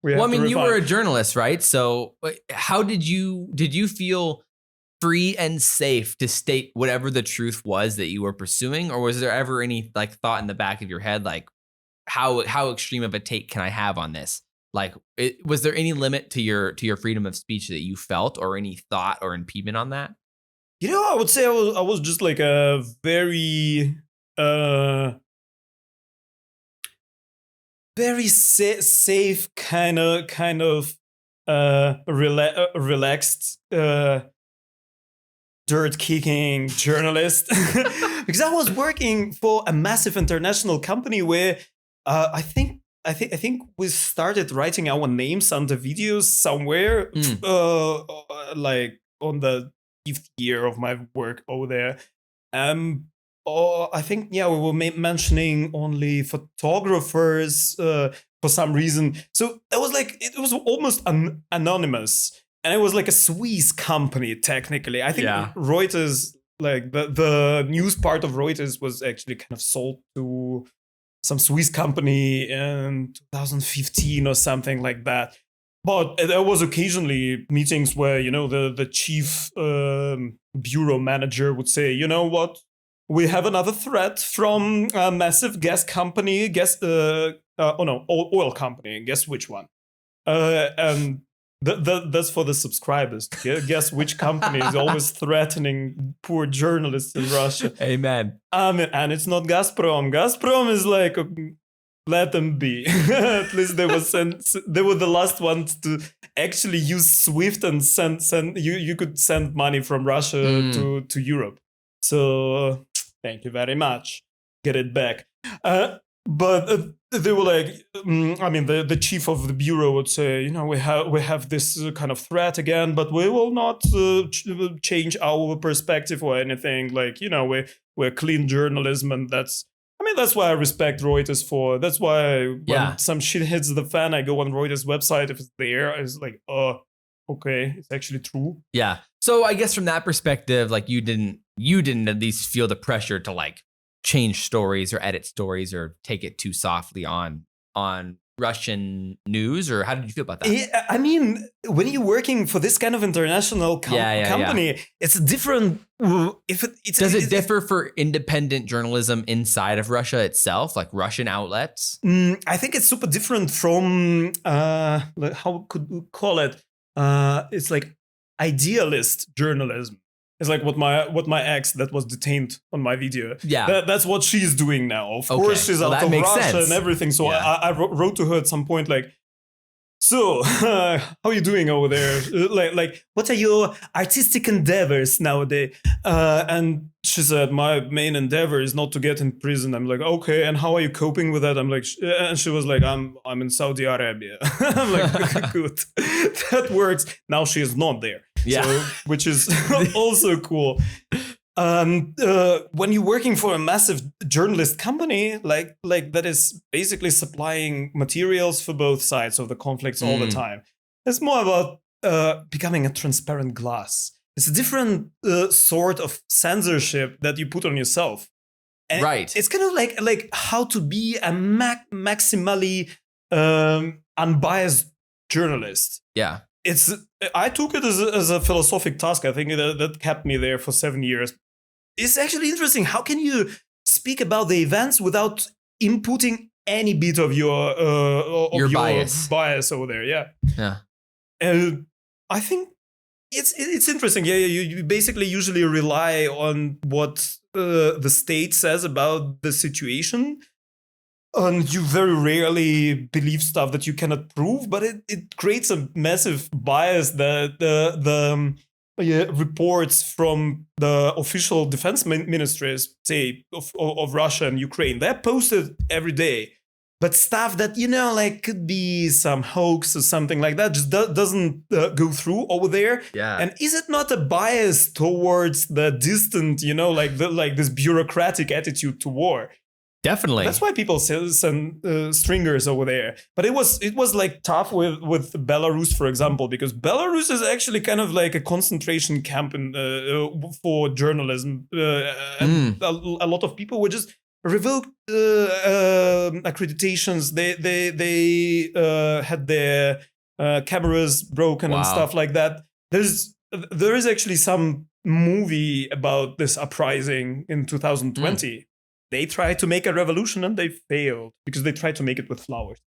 we Well, I have to mean, you were a refine. journalist, right? So how did you feel free and safe to state whatever the truth was that you were pursuing? Or was there ever any like thought in the back of your head, like how extreme of a take can I have on this? Like, was there any limit to your freedom of speech that you felt, or any thought or impediment on that? I would say I was just like a very uh safe kind of relaxed dirt kicking journalist because I was working for a massive international company where I think we started writing our names on the videos somewhere like on the 5th year of my work over there. I think we were mentioning only photographers for some reason. So that was like it was almost anonymous, and it was like a Swiss company technically. I think Yeah. Reuters, like the news part of Reuters, was actually kind of sold to some Swiss company in 2015 or something like that. But there was occasionally meetings where the chief bureau manager would say, you know what, we have another threat from a massive gas company. Oil company. Guess which one? And that's for the subscribers. Guess which company is always threatening poor journalists in Russia. Amen. And it's not Gazprom. Gazprom is like, let them be. At least they were the last ones to actually use SWIFT and send. You could send money from Russia to Europe. So thank you very much. Get it back. But they were like, the chief of the bureau would say, we have this kind of threat again, but we will not change our perspective or anything. Like, we're clean journalism, and that's why I respect Reuters for. That's why when some shit hits the fan, I go on Reuters website. If it's there, it's like, oh, okay, it's actually true. Yeah. So I guess from that perspective, like you didn't at least feel the pressure to like change stories or edit stories or take it too softly on Russian news, or how did you feel about that? Yeah, I mean, when you're working for this kind of international company, it's different. Does it differ for independent journalism inside of Russia itself, like Russian outlets? I think it's super different from how could we call it? It's like idealist journalism. It's like what my ex that was detained on my video. Yeah, that's what she's doing now. Of course, she's out of Russia and everything. So I wrote to her at some point like, so how are you doing over there? like what are your artistic endeavors nowadays? And she said, my main endeavor is not to get in prison. I'm like, okay, and how are you coping with that? I'm like, and she was like, I'm in Saudi Arabia. I'm like, good, that works. Now she is not there. Yeah, so, which is also cool. When you're working for a massive journalist company like that is basically supplying materials for both sides of the conflicts all the time, it's more about becoming a transparent glass. It's a different sort of censorship that you put on yourself. And right. It's kind of like how to be a maximally unbiased journalist. Yeah. I took it as a philosophic task. I think that kept me there for 7 years. It's actually interesting. How can you speak about the events without inputting any bit of your bias over there? Yeah. I think it's interesting. Yeah. You basically usually rely on what the state says about the situation. And you very rarely believe stuff that you cannot prove, but it creates a massive bias that the reports from the official defense ministries, say, of Russia and Ukraine, they're posted every day. But stuff that, could be some hoax or something like that just doesn't go through over there. Yeah. And is it not a bias towards the distant, like this bureaucratic attitude to war? Definitely. That's why people send stringers over there. But it was like tough with Belarus, for example, because Belarus is actually kind of like a concentration camp for journalism. And a lot of people were just revoked accreditations. They had their cameras broken and Wow. stuff like that. There is actually some movie about this uprising in 2020. They tried to make a revolution and they failed because they tried to make it with flowers.